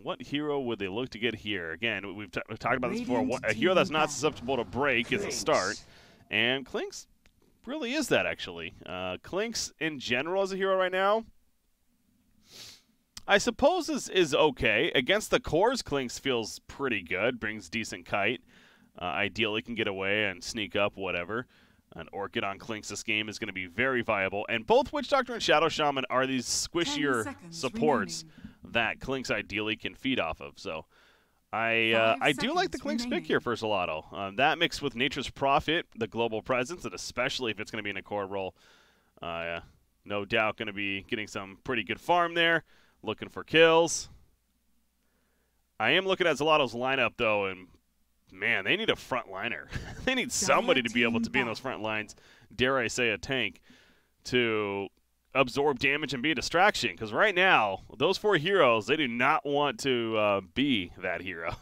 What hero would they look to get here? Again, we've talked about this before. A hero that's not susceptible to break is a start. And Klink's really is that, actually. Klink's, in general, as a hero right now, I suppose is okay. Against the cores, Klink's feels pretty good. Brings decent kite. Ideally can get away and sneak up, whatever. An Orchid on Klink's this game is going to be very viable. And both Witch Doctor and Shadow Shaman are these squishier supports that Klink's ideally can feed off of. So I do like the Klink's pick here for Xolotl. That mixed with Nature's Prophet, the global presence, and especially if it's going to be in a core role, no doubt going to be getting some pretty good farm there. Looking for kills. I am looking at Xolotl's lineup, though, and man, they need a front liner. They need somebody to be able to be in those front lines, dare I say a tank, to absorb damage and be a distraction. Because right now, those 4 heroes, they do not want to be that hero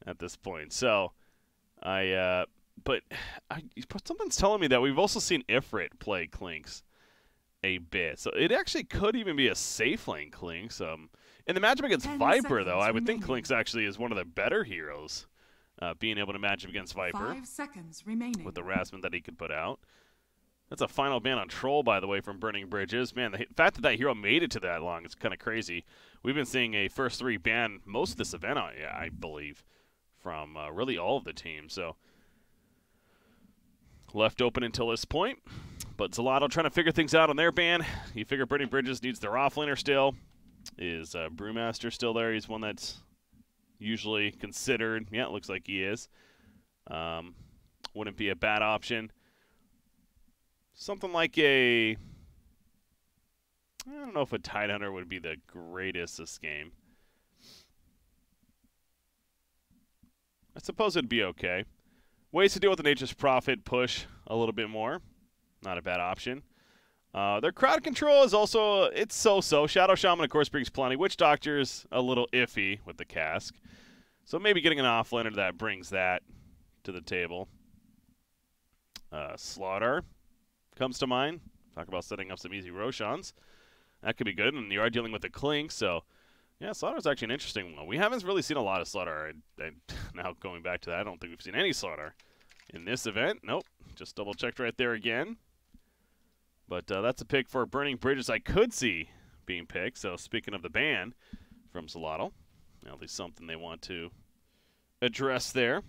at this point. So, but something's telling me that we've also seen Ifrit play Klink's a bit. So it actually could even be a safe lane Klink's. In the matchup against Viper, though, I would think Klink's actually is one of the better heroes. Being able to match up against Viper 5 seconds remaining. with the harassment that he could put out. That's a final ban on Troll, by the way, from Burning Bridges. Man, the fact that hero made it to that long is kind of crazy. We've been seeing a first 3 ban most of this event, I believe, from really all of the teams. So left open until this point. But Xolotl trying to figure things out on their ban. You figure Burning Bridges needs their offlaner still. Is Brewmaster still there? He's one that's usually considered. Yeah, it looks like he is. Wouldn't be a bad option. Something like a... I don't know if a Tidehunter would be the greatest this game. I suppose it'd be okay. Ways to deal with the Nature's Prophet push a little bit more. Not a bad option. Their crowd control is also, it's so-so. Shadow Shaman, of course, brings plenty. Witch Doctor's a little iffy with the cask. So maybe getting an offlaner that brings that to the table. Slaughter comes to mind. Talk about setting up some easy Roshans. That could be good, and you are dealing with a Klink, so yeah, Slaughter's actually an interesting one. We haven't really seen a lot of Slaughter. Now going back to that, I don't think we've seen any Slaughter in this event. Nope, just double-checked right there again. But that's a pick for Burning Bridges I could see being picked. So speaking of the ban from Xolotl, at least something they want to address there.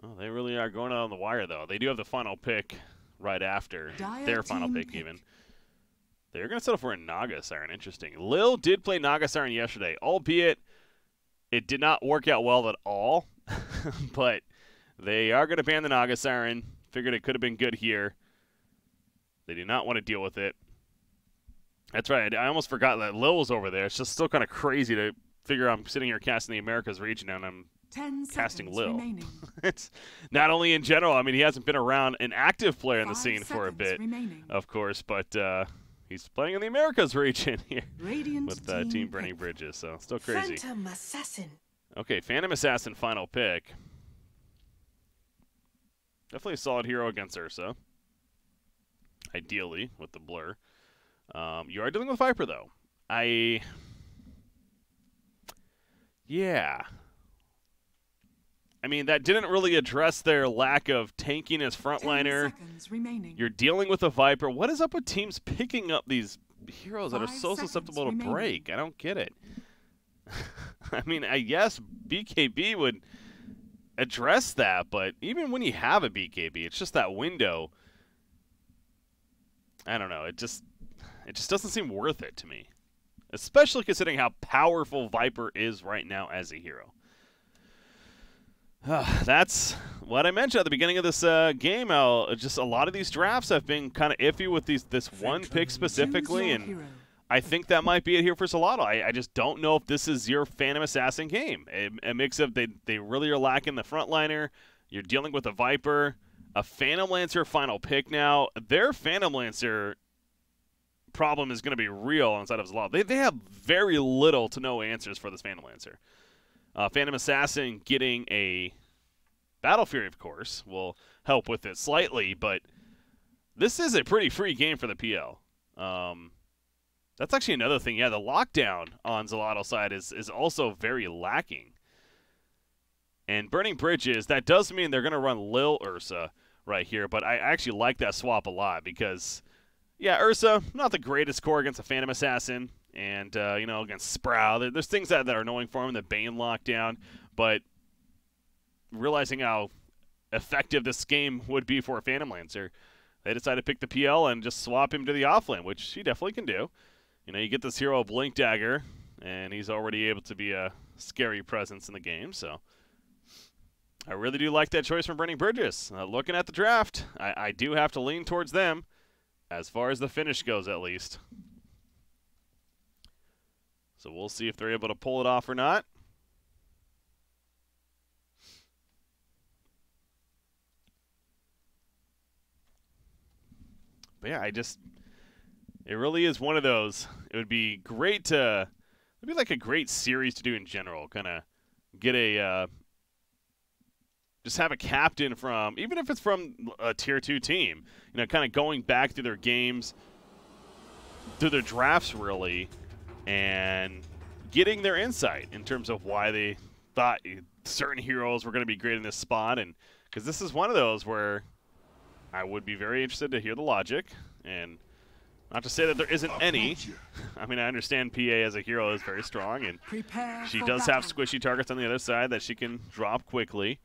Oh, they really are going out on the wire, though. They do have the final pick right after their final pick, even. They're going to settle for a Naga Siren. Interesting. Lil did play Naga Siren yesterday, albeit it did not work out well at all. But they are going to ban the Naga Siren. Figured it could have been good here. They do not want to deal with it. That's right. I almost forgot that Lil was over there. It's just still kind of crazy to figure I'm sitting here casting the Americas region and I'm casting Lil. It's not only in general. I mean, he hasn't been around an active player in the scene for a bit, of course, but he's playing in the Americas region here with Team Burning Bridges, so still crazy. Phantom Assassin. Okay, Phantom Assassin final pick. Definitely a solid hero against Ursa. Ideally, with the blur. You are dealing with Viper, though. Yeah. I mean, that didn't really address their lack of tanking as frontliner. You're dealing with a Viper. What is up with teams picking up these heroes that are so susceptible to break? I don't get it. I mean, I guess BKB would address that, but even when you have a BKB, it's just that window. I don't know. It just doesn't seem worth it to me, especially considering how powerful Viper is right now as a hero. That's what I mentioned at the beginning of this game. Just a lot of these drafts have been kind of iffy with this one pick specifically, and I think that might be it here for Xolotl. I just don't know if this is your Phantom Assassin game. A mix of they really are lacking the frontliner. You're dealing with a Viper, a Phantom Lancer final pick now. Their Phantom Lancer problem is going to be real inside of Xolotl. They have very little to no answers for this Phantom Lancer. Phantom Assassin getting a Battle Fury, of course, will help with it slightly, but this is a pretty free game for the PL. That's actually another thing. Yeah, the lockdown on Xolotl side is also very lacking. And burning bridges, that does mean they're going to run Lil Ursa right here, but I actually like that swap a lot because, yeah, Ursa, not the greatest core against a Phantom Assassin, and, you know, against Sprout. There's things that are annoying for him, the Bane lockdown, but realizing how effective this game would be for a Phantom Lancer, they decided to pick the PL and just swap him to the offlane, which he definitely can do. You know, you get this hero Blink Dagger, and he's already able to be a scary presence in the game, so I really do like that choice from Burning Bridges. Looking at the draft, I do have to lean towards them, as far as the finish goes at least. So we'll see if they're able to pull it off or not. But yeah, it really is one of those. It would be great to, it'd be like a great series to do in general. Kind of get a, just have a captain from, even if it's from a tier 2 team, you know, kind of going back through their games, through their drafts really, and getting their insight in terms of why they thought certain heroes were going to be great in this spot. And because this is one of those where I would be very interested to hear the logic, and not to say that there isn't any. I mean, I understand PA as a hero is very strong, and she does have squishy targets on the other side that she can drop quickly.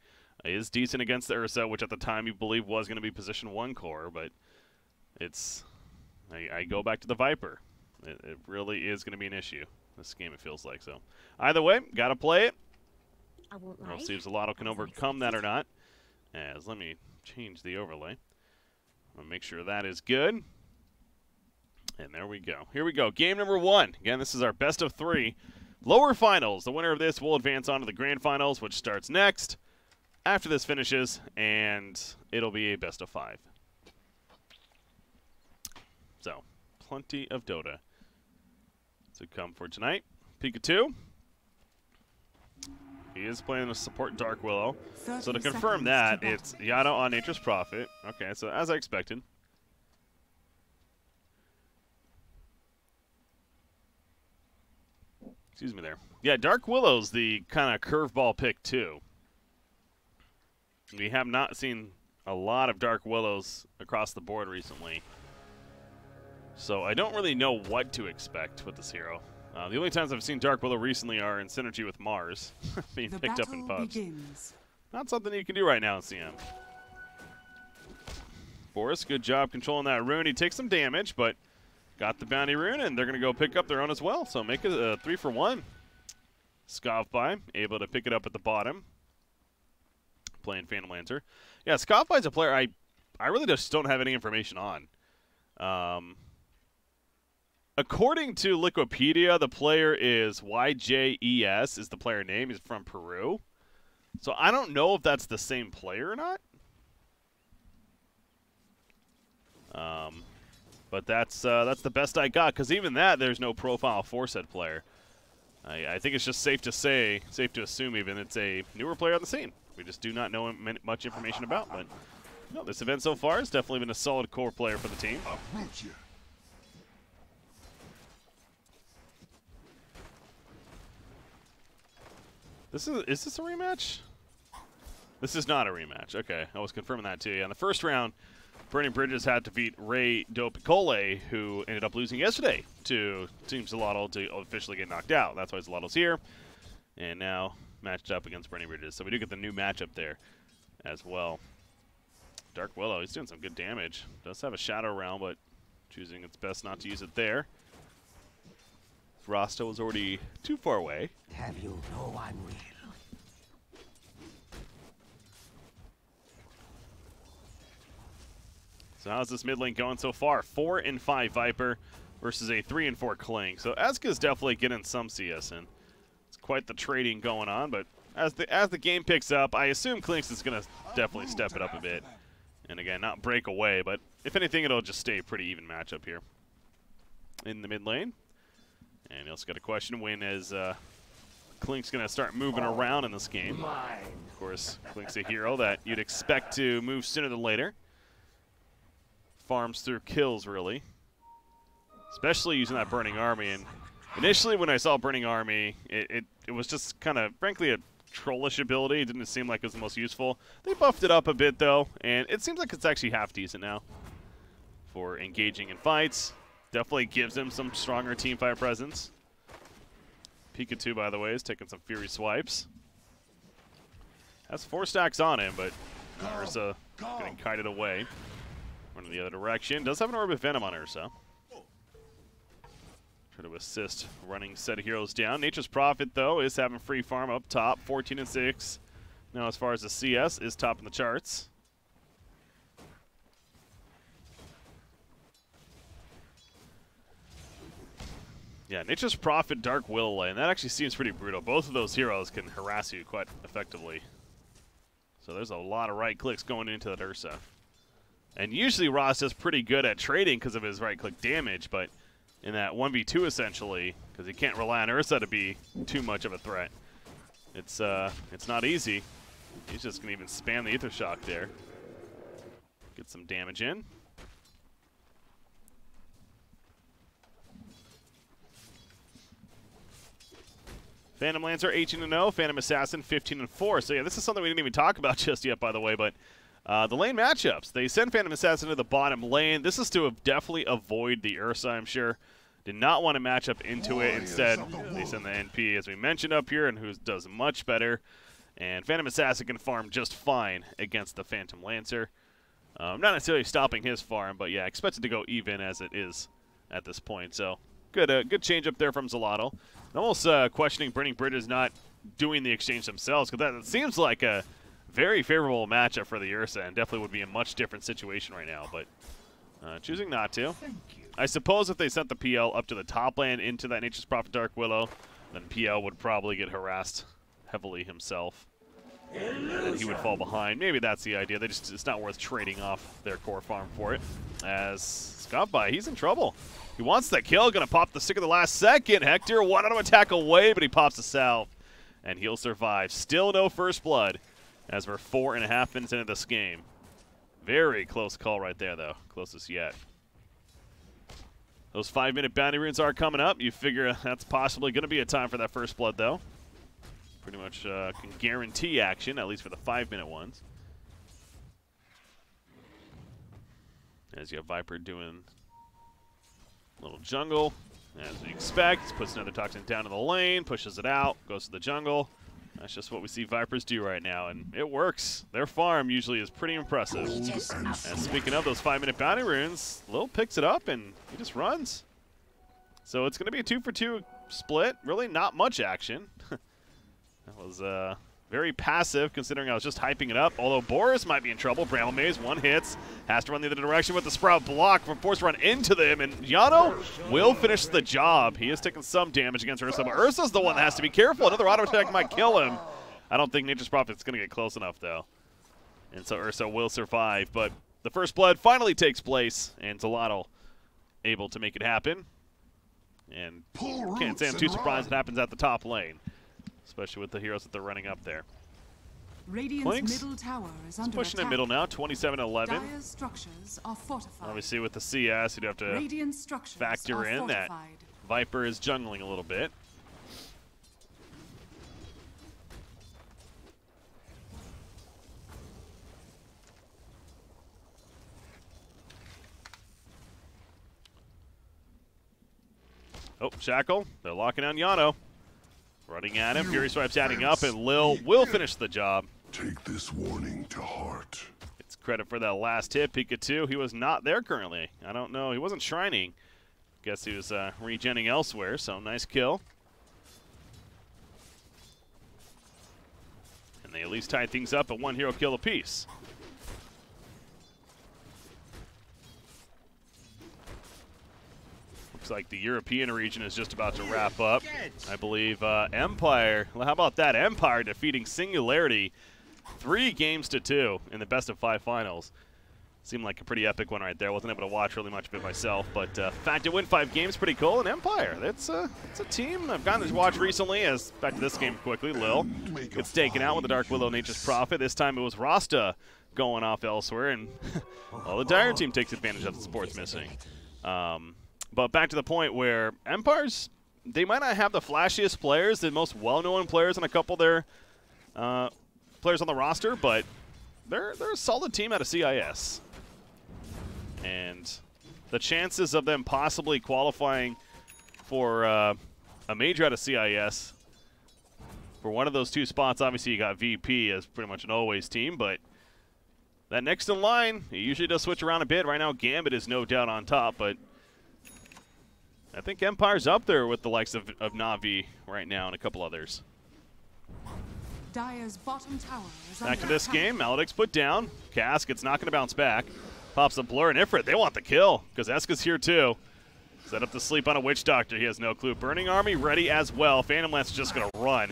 Is decent against the Ursa, which at the time you believe was going to be position 1 core, but it's, I go back to the Viper. It really is going to be an issue this game, it feels like. So either way, got to play it. We'll see if Xolotl can overcome that or not. As let me change the overlay. I'll make sure that is good. And there we go. Here we go. Game number 1. Again, this is our best of 3. Lower finals. The winner of this will advance on to the grand finals, which starts next after this finishes, and it'll be a best of 5. So, plenty of Dota to come for tonight. Pikachu. He is playing to support Dark Willow. So to confirm that, it's Yano on Nature's Prophet. Okay, so as I expected. Excuse me there. Yeah, Dark Willow's the kind of curveball pick, too. We have not seen a lot of Dark Willows across the board recently. So I don't really know what to expect with this hero. The only times I've seen Dark Willow recently are in synergy with Mars, being picked up in pubs. Not something you can do right now in CM. Boris, good job controlling that rune. He takes some damage, but got the bounty rune, and they're going to go pick up their own as well. So make it a 3-for-1. Scovby, able to pick it up at the bottom. Playing Phantom Lancer. Yeah, Scovby's a player I really just don't have any information on. According to Wikipedia, the player is YJES is the player name. He's from Peru. So I don't know if that's the same player or not. But that's the best I got, because even that, there's no profile for said player. I think it's just safe to assume even it's a newer player on the scene. We just do not know much information about. But no, this event so far has definitely been a solid core player for the team. Is this a rematch? This is not a rematch. Okay, I was confirming that too. Yeah, in the first round, Burning Bridges had to beat Ray Dopicole, who ended up losing yesterday to Team Xolotl to officially get knocked out. That's why Xolotl's here, and now matched up against Burning Bridges. So we do get the new matchup there as well. Dark Willow, he's doing some good damage. Does have a Shadow Realm, but choosing its best not to use it there. Rasta was already too far away. Have you no one will? So how's this mid lane going so far? 4-5 Viper versus a 3-4 Kling. So Eska's definitely getting some CS in. It's quite the trading going on, but as the game picks up, I assume Klinks is going to definitely step it up a bit. And again, not break away, but if anything, it'll just stay a pretty even matchup here in the mid lane. And you also got a question, when is Klink's going to start moving around in this game? Of course, Klink's a hero that you'd expect to move sooner than later. Farms through kills, really. especially using that Burning Army. And initially when I saw Burning Army, it was just kind of, frankly, a trollish ability. It didn't seem like it was the most useful. They buffed it up a bit, though, and it seems like it's actually half decent now for engaging in fights. Definitely gives him some stronger teamfight presence. Pikachu, by the way, is taking some Fury swipes. Has 4 stacks on him, but Ursa getting kited away. Running the other direction. Does have an Orb of Venom on Ursa. Try to assist running set of heroes down. Nature's Prophet, though, is having free farm up top. 14 and 6. Now, as far as the CS, is top in the charts. Yeah, Nature's Prophet, Dark Willow, and that actually seems pretty brutal. Both of those heroes can harass you quite effectively. So there's a lot of right clicks going into that Ursa. And usually Ross is pretty good at trading because of his right click damage, but in that 1v2 essentially, because he can't rely on Ursa to be too much of a threat, it's not easy. He's just going to even spam the Ether Shock there. Get some damage in. Phantom Lancer 18-0, Phantom Assassin 15-4. So yeah, this is something we didn't even talk about just yet, by the way, but the lane matchups. They send Phantom Assassin to the bottom lane. This is to definitely avoid the Ursa, I'm sure. Did not want to match up into it. Instead, they send the NP, as we mentioned up here, and who does much better. And Phantom Assassin can farm just fine against the Phantom Lancer. Not necessarily stopping his farm, but yeah, expected to go even as it is at this point. So good change up there from Xolotl. Almost questioning Burning Bridges not doing the exchange themselves, because that seems like a very favorable matchup for the Ursa, and definitely would be a much different situation right now, but choosing not to. I suppose if they sent the PL up to the top lane into that Nature's Prophet Dark Willow, then PL would probably get harassed heavily himself, and then he would fall behind. Maybe that's the idea. It's not worth trading off their core farm for it. As Scottby, he's in trouble. He wants that kill, gonna pop the stick at the last second. Hector, one auto attack away, but he pops the salve, and he'll survive. Still no first blood, as we're 4.5 minutes into this game. Very close call right there, though. Closest yet. Those 5-minute bounty runes are coming up. You figure that's possibly going to be a time for that first blood, though. Pretty much can guarantee action, at least for the 5-minute ones. As you have Viper doing a little jungle. As we expect, puts another Toxin down in the lane, pushes it out, goes to the jungle. That's just what we see Vipers do right now, and it works. Their farm usually is pretty impressive. And speaking of those 5-minute bounty runes, Lil picks it up and he just runs. So it's going to be a 2-for-2 split. Really not much action. That was very passive considering I was just hyping it up. Although Boris might be in trouble. Bramble Maze, one hits. Has to run the other direction with the Sprout block for forced run into them. And Yano will finish the job. He is taking some damage against Ursa, but Ursa's the one that has to be careful. Another auto attack might kill him. I don't think Nature's Prophet's going to get close enough, though. And so Ursa will survive. But the first blood finally takes place, and Xolotl able to make it happen. And can't say I'm too surprised it happens at the top lane, especially with the heroes that they're running up there. Radiant's middle tower is under pushing attack. in middle now, 27-11. Dire's structures are fortified. Obviously with the CS, you'd have to factor in that Viper is jungling a little bit. Oh, Shackle, they're locking down Yano. Running at him, Fury Swipe's adding up, and Lil will finish the job. Take this warning to heart. It's credit for that last hit. Pikachu, he was not there currently. I don't know, he wasn't shrining. Guess he was regenning elsewhere, so nice kill. And they at least tied things up at 1 hero kill apiece. Looks like the European region is just about to wrap up. I believe Empire, well, how about that? Empire defeating Singularity 3-2 in the best-of-5 finals. Seemed like a pretty epic one right there. Wasn't able to watch really much of it myself, but the fact it win 5 games, pretty cool. And Empire, it's a team I've gotten to watch recently. As back to this game quickly, Lil gets taken out with the Dark Willow Nature's Prophet. This time it was Rasta going off elsewhere, and well, the Dire team takes advantage of the supports missing. But back to the point where Empire's, they might not have the flashiest players, the most well-known players on a couple of their players on the roster, but they're a solid team out of CIS. And the chances of them possibly qualifying for a major out of CIS for one of those two spots, obviously you got VP as pretty much an always team, but that next in line, it usually does switch around a bit. Right now, Gambit is no doubt on top, but I think Empire's up there with the likes of Na'Vi right now and a couple others. Dire's bottom tower is Back to under this attack. game, Maledict's put down. Casket's not going to bounce back. Pops a Blur and Ifrit. They want the kill because Eska's here too. Set up to sleep on a Witch Doctor. He has no clue. Burning Army ready as well. Phantom Lance is just going to run.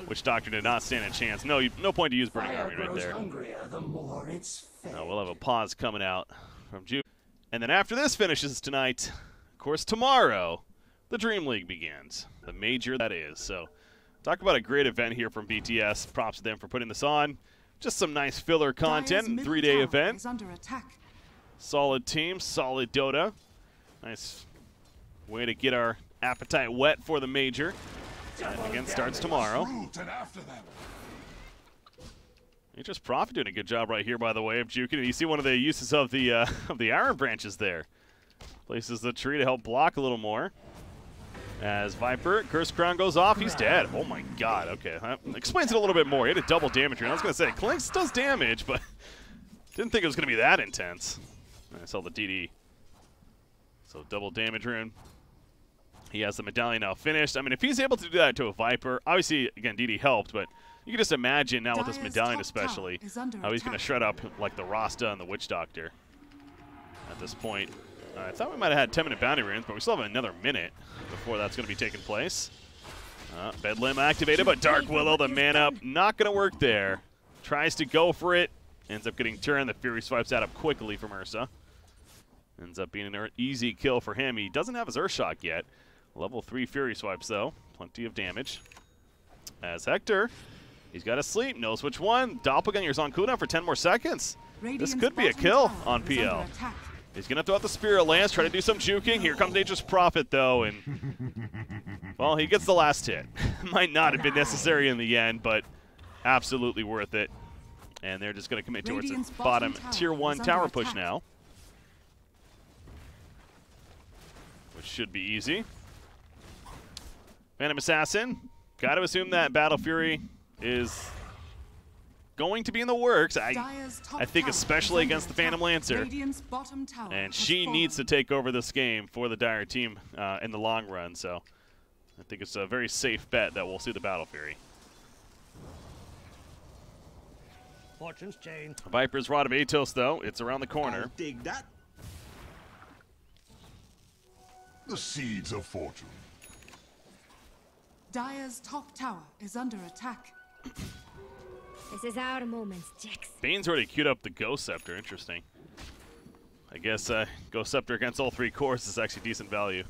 Witch Doctor did not stand a chance. No point to use Burning Army right there. We'll have a pause coming out from Juke. And then after this finishes tonight, of course tomorrow, the Dream League begins. The major that is. So talk about a great event here from BTS. Props to them for putting this on. Just some nice filler content. Dire's middle 3-day tower event. is under attack. Solid team, solid Dota. Nice way to get our appetite wet for the major. And again, starts tomorrow. Nature's Prophet doing a good job right here, by the way, of juking. And you see one of the uses of the iron branches there. Places the tree to help block a little more. As Viper, Curse Crown goes off, he's dead. Oh my god, okay. That explains it a little bit more. He had a double damage rune. I was going to say, Clinks does damage, but didn't think it was going to be that intense. I saw the DD. So double damage rune. He has the medallion now finished. I mean, if he's able to do that to a Viper, obviously, again, DD helped, but you can just imagine now with this Dire's medallion top especially, tower is under how he's going to attack. shred up like the Rasta and the Witch Doctor at this point. I thought we might have had 10-minute bounty runes, but we still have another minute before that's going to be taking place. Bedlam activated, but Dark Willow, the man up, not going to work there. Tries to go for it, ends up getting turned. The Fury swipes that up quickly from Ursa. Ends up being an easy kill for him. He doesn't have his Earthshock yet. Level 3 Fury swipes, though. Plenty of damage. As Hector, he's got to sleep, knows which one. Doppelganger's on cooldown for 10 more seconds. Radiant's This could be a bottom kill tower on is under PL. attack. He's going to throw out the Spirit Lance, try to do some juking. Here comes Nature's Prophet, though, and, well, he gets the last hit. Might not have been necessary in the end, but absolutely worth it. And they're just going to commit towards Radiant's the bottom bottom tier tower 1 is tower under push attack. now. Which should be easy. Phantom Assassin. Got to assume that Battle Fury is going to be in the works. I think especially against the Phantom Lancer. Radiant's bottom tower And has she fallen. needs to take over this game for the Dire team in the long run. So I think it's a very safe bet that we'll see the Battle Fury. Fortune's chain. Viper's Rod of Atos, though. It's around the corner. Dig that. The seeds of fortune. Dire's top tower is under attack. This is our moment, Jax. Bane's already queued up the Ghost Scepter. Interesting. I guess Ghost Scepter against all 3 cores is actually decent value.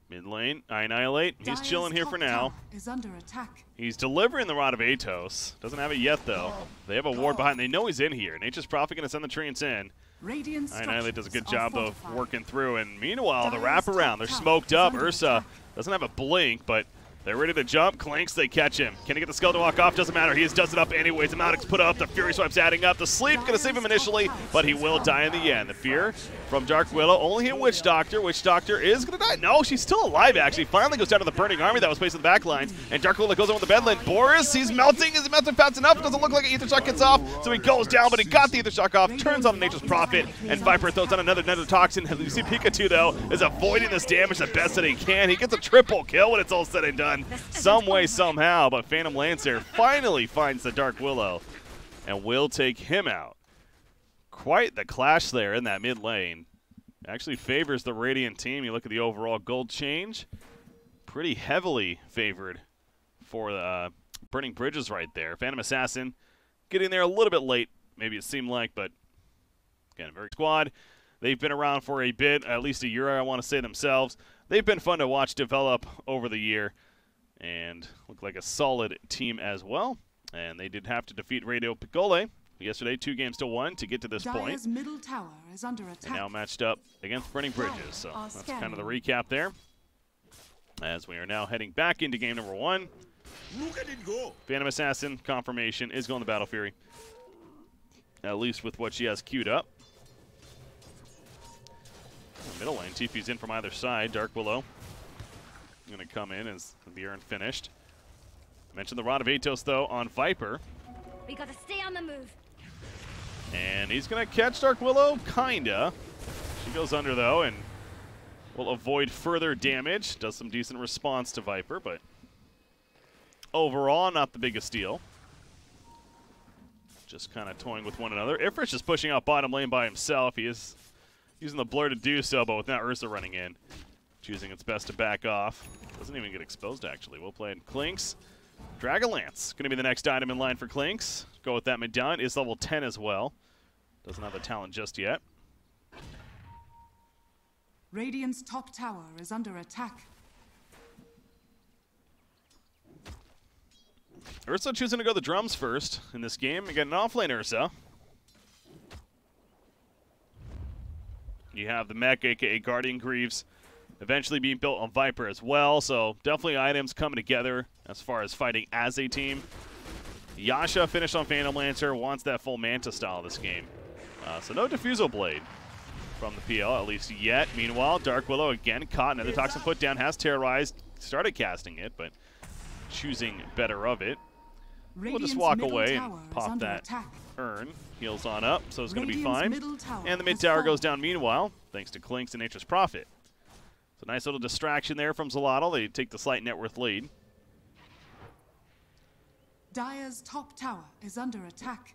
Mid lane, I Annihilate. He's Dire's chilling here top for now. tower is under attack. He's delivering the Rod of Atos. Doesn't have it yet, though. They have a ward behind. They know he's in here. Nature's Prophet going to send the treants in. Radiant I Annihilate does a good structures job are of fortified. working through. And meanwhile, the Dire's wraparound. They're top smoked tower up. is under Ursa attack. doesn't have a blink, but they're ready to jump. Clinks, they catch him. Can he get the Skeleton Walk off? Doesn't matter. He just does it up anyways. The Maledict's put up. The Fury Swipe's adding up. The Sleep's going to save him initially, but he will die in the end. The Fear from Dark Willow only hit Witch Doctor. Witch Doctor is going to die. No, she's still alive, actually. Finally goes down to the Burning Army that was placed in the back lines, and Dark Willow goes on with the Bedlam. Boris, he's melting. Is he melting fast enough? It doesn't look like an Ether Shock gets off, so he goes down, but he got the Ether Shock off, turns on Nature's Prophet, and Viper throws down another Toxin. You see Pikachu, though, is avoiding this damage the best that he can. He gets a triple kill when it's all said and done. Some way, somehow, but Phantom Lancer finally finds the Dark Willow and will take him out. Quite the clash there in that mid lane. Actually favors the Radiant team. You look at the overall gold change. Pretty heavily favored for Burning Bridges right there. Phantom Assassin getting there a little bit late, maybe it seemed like, but again, very squad. They've been around for a bit, at least a year, I want to say themselves. They've been fun to watch develop over the year and look like a solid team as well. And they did have to defeat Radio Piccole yesterday, 2-1 to get to this point. Dire's middle tower is under attack. And now matched up against Burning Bridges. So that's kind of the recap there. As we are now heading back into game number 1. Look at it go. Phantom Assassin confirmation is going to Battle Fury. At least with what she has queued up. Middle lane, TP's in from either side. Dark Willow going to come in as the Urn finished. Mentioned the Rod of Atos, though, on Viper. We gotta stay on the move. And he's going to catch Dark Willow, kinda. She goes under, though, and will avoid further damage. Does some decent response to Viper, but overall, not the biggest deal. Just kind of toying with one another. Ifrit is pushing out bottom lane by himself. He is using the blur to do so, but with now Ursa running in, choosing its best to back off. Doesn't even get exposed, actually. We'll play in Clinks. Dragonlance, going to be the next item in line for Clinks. Go with that medallion. Is level 10 as well. Doesn't have the talent just yet. Radiant's top tower is under attack. Ursa choosing to go the drums first in this game. We got an offlane Ursa. You have the mech, aka Guardian Greaves, eventually being built on Viper as well, so definitely items coming together as far as fighting as a team. Yasha finished on Phantom Lancer, wants that full Manta style this game. So no Diffusal Blade from the PL, at least yet. Meanwhile, Dark Willow again caught another Toxin put down, has Terrorized, started casting it, but choosing better of it. We'll just walk away and pop that Urn. Heals on up, so it's going to be fine. And the mid tower goes down meanwhile, thanks to Clinks and Nature's Prophet. So nice little distraction there from Xolotl. They take the slight net worth lead. Dire's top tower is under attack.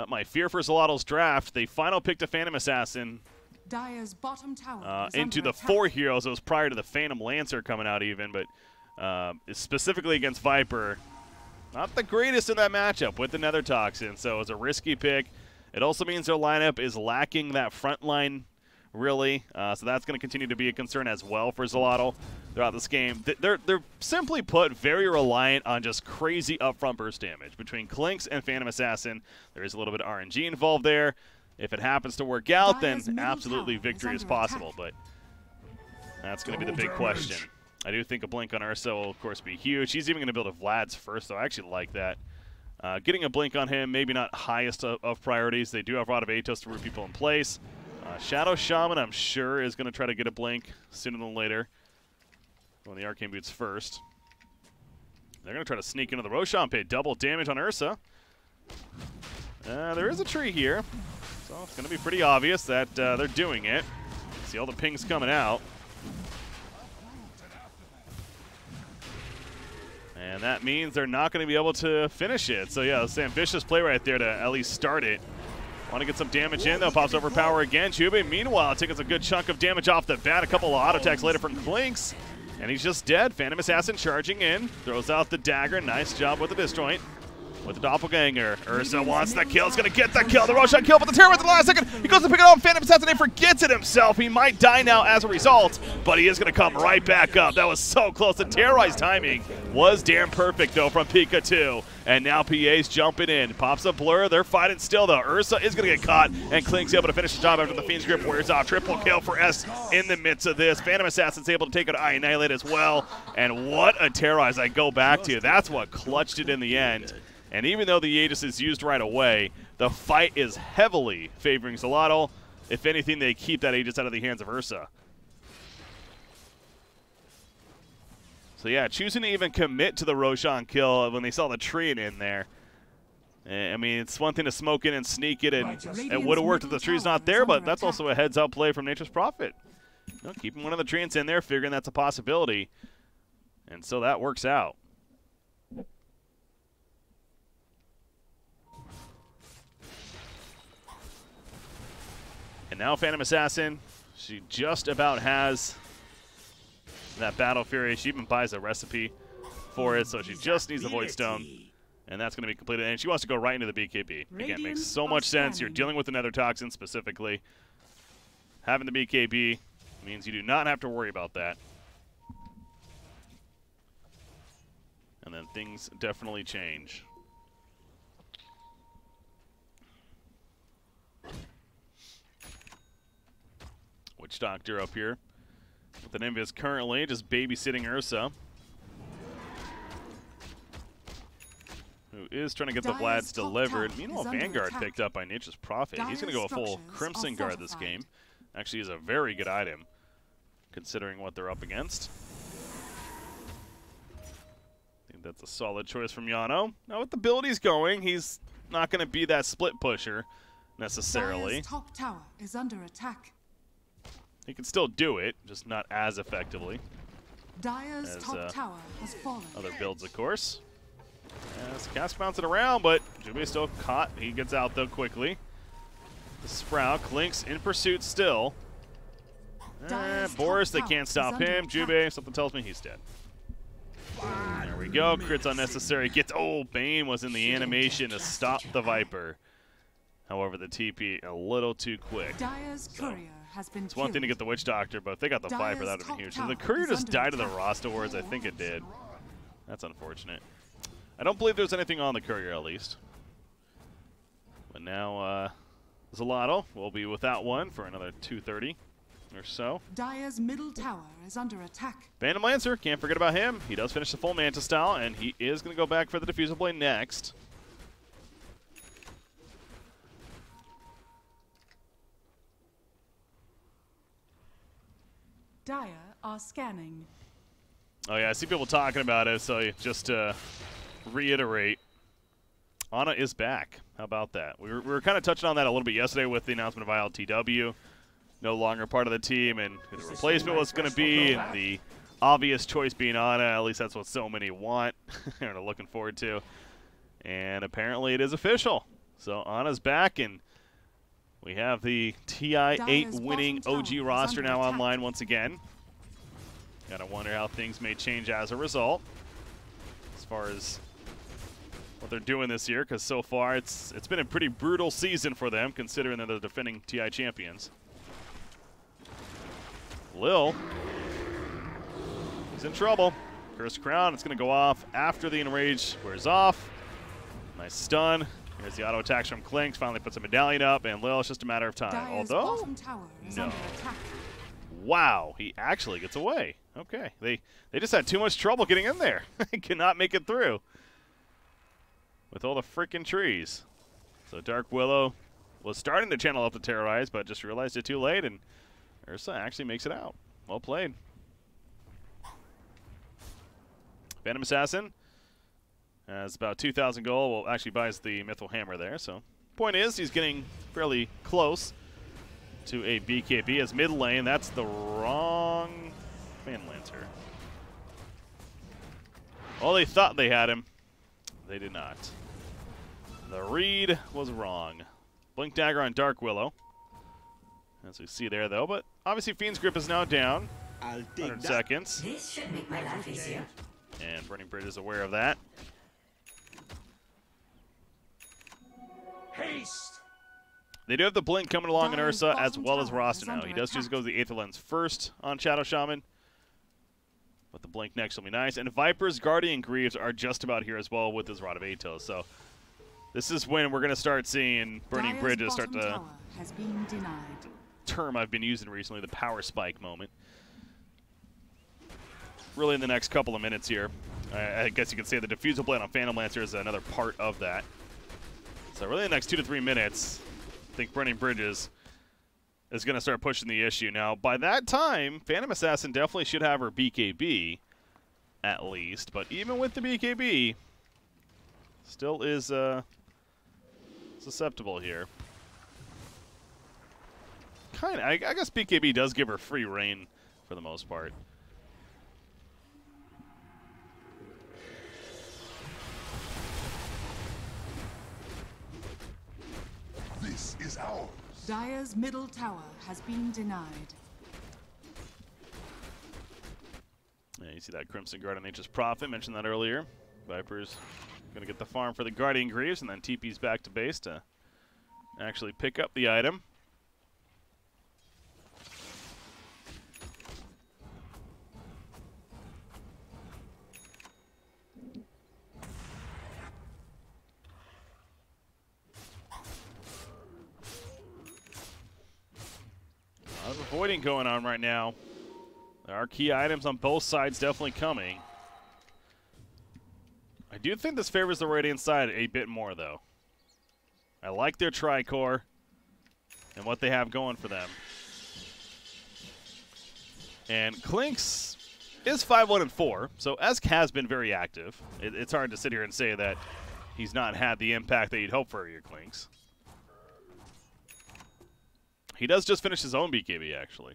My fear for Xolotl's draft, they final picked a Phantom Assassin Dire's bottom tower is into under the attack. 4 heroes. It was prior to the Phantom Lancer coming out even, but specifically against Viper, not the greatest in that matchup with the Nether Toxin, so it was a risky pick. It also means their lineup is lacking that front line, really, so that's going to continue to be a concern as well for Xolotl throughout this game. They're simply put very reliant on just crazy upfront burst damage. Between Clinks and Phantom Assassin, there is a little bit of RNG involved there. If it happens to work out, then absolutely victory is possible, but that's going to be the big question. I do think a blink on Ursa will, of course, be huge. He's even going to build a Vlad's first, so I actually like that. Getting a blink on him, maybe not highest of priorities. They do have Rod of Atos to root people in place. Shadow Shaman, I'm sure, is going to try to get a blink sooner than later. Going the Arcane Boots first. They're going to try to sneak into the Roshan pit. Double damage on Ursa. There is a tree here, so it's going to be pretty obvious that they're doing it. See all the pings coming out. And that means they're not going to be able to finish it. So, yeah, it's an ambitious play right there to at least start it. Want to get some damage in, though. Pops overpower again. Chube, meanwhile, taking a good chunk of damage off the bat. A couple of auto attacks later from Clinks. And he's just dead. Phantom Assassin charging in. Throws out the dagger. Nice job with the disjoint. With the doppelganger. Ursa wants the kill. He's going to get the kill. The Roshan kill, but the terror at the last second. He goes to pick it up. Phantom Assassin forgets it himself. He might die now as a result, but he is going to come right back up. That was so close. The terrorized timing was damn perfect, though, from Pika 2. And now PA's jumping in. Pops a blur. They're fighting still, though. Ursa is going to get caught, and Klink's able to finish the job after the Fiend's Grip wears off. Triple kill for S in the midst of this. Phantom Assassin's able to take it to Annihilate as well. And what a terrorize I go back to. That's what clutched it in the end. And even though the Aegis is used right away, the fight is heavily favoring Xolotl. If anything, they keep that Aegis out of the hands of Ursa. So yeah, choosing to even commit to the Roshan kill when they saw the tree in there. I mean, it's one thing to smoke in and sneak it, and it would have worked if the tree's not there, but that's also a heads-up play from Nature's Prophet. You know, keeping one of the treants in there, figuring that's a possibility. And so that works out. And now Phantom Assassin, she just about has that Battle Fury. She even buys a recipe for it, so she just needs the Void Stone. And that's going to be completed. And she wants to go right into the BKB. Again, makes so much sense. You're dealing with the Nether Toxin specifically. Having the BKB means you do not have to worry about that. and then things definitely change. Witch Doctor up here with an Invis currently just babysitting Ursa, who is trying to get the Vlads delivered. Meanwhile, Vanguard picked up by Nature's Prophet. He's going to go full Crimson Guard this game. Actually is a very good item, considering what they're up against. I think that's a solid choice from Yano. Now with the build he's going, he's not going to be that split pusher, necessarily. Dire's top tower is under attack. He can still do it, just not as effectively Dire's as top tower has fallen. other builds, of course. As Cask bounces it around, but Jube still caught. He gets out, though, quickly. The Sprout, Clinks in pursuit still. Boris, they can't stop him. Jube, something tells me he's dead. There we go. Crits unnecessary. Gets. Oh, Bane was in the animation to stop the Viper. However, the TP a little too quick. Dire's courier has been It's one thing to get the Witch Doctor, but if they got the Viper, that would have been huge. Did the courier just die to the Rasta wards? I think it did. That's unfortunate. I don't believe there's anything on the courier, at least. But now, Xolotl will be without one for another 2:30 or so. Dire's middle tower is under attack. Phantom Lancer, can't forget about him. He does finish the full Manta style, and he is going to go back for the Diffusal Blade next. Dire are scanning. Oh yeah, I see people talking about it, so just to reiterate, Ana is back. How about that? We were kind of touching on that a little bit yesterday with the announcement of ILTW. No longer part of the team, and who the replacement was going to be, and the obvious choice being Ana. At least that's what so many want and are looking forward to. And apparently it is official. So Ana's back, and we have the TI-8 winning OG roster now online once again. Gotta wonder how things may change as a result, as far as what they're doing this year, because so far it's been a pretty brutal season for them, considering they're the defending TI champions. Lil, he's in trouble. Cursed Crown, it's going to go off after the Enrage wears off. Nice stun. Here's the auto attacks from Clinks. Finally puts a medallion up, and Lil, it's just a matter of time. Dire's Although, bottom tower is no. under attack. Wow, he actually gets away. Okay, they just had too much trouble getting in there. They cannot make it through with all the freaking trees. So Dark Willow was starting to channel up the Terrorize, but just realized it too late, and Ursa actually makes it out. Well played. Phantom Assassin has about 2,000 gold. Well, actually buys the Mythal Hammer there. So point is, he's getting fairly close to a BKB as mid lane. That's the wrong Phantom Lancer. Well, they thought they had him. They did not. The read was wrong. Blink Dagger on Dark Willow, as we see there, though. But obviously, Fiend's Grip is now down. I'll take 100 that. seconds. This should make my life easier. And Burning Bridge is aware of that. Haste. They do have the Blink coming along in Dire's Ursa, as bottom well as tower Rasta is now. under He does choose to go to the Aether Lens first on Shadow Shaman. But the Blink next will be nice. And Viper's Guardian Greaves are just about here as well with his Rod of Atos. So this is when we're going to start seeing Burning Dire's Bridges start bottom to tower has been denied. term I've been using recently, the power spike moment. Really in the next couple of minutes here. I guess you could say the Diffusal Blade on Phantom Lancer is another part of that. So really the next 2 to 3 minutes, I think Burning Bridges is going to start pushing the issue. Now, by that time, Phantom Assassin definitely should have her BKB, at least. But even with the BKB, still is susceptible here. Kind of. I guess BKB does give her free reign for the most part. This is ours. Dire's middle tower has been denied. Yeah, you see that Crimson Guard on Nature's Prophet. Mentioned that earlier. Viper's going to get the farm for the Guardian Greaves, and then TP's back to base to actually pick up the item. avoiding going on right now. There are key items on both sides definitely coming. I do think this favors the Radiant side a bit more, though. I like their Tricore and what they have going for them. And Klinks is 5-1-4, so Esk has been very active. It's hard to sit here and say that he's not had the impact that you'd hope for your Klinks. He does just finish his own BKB, actually.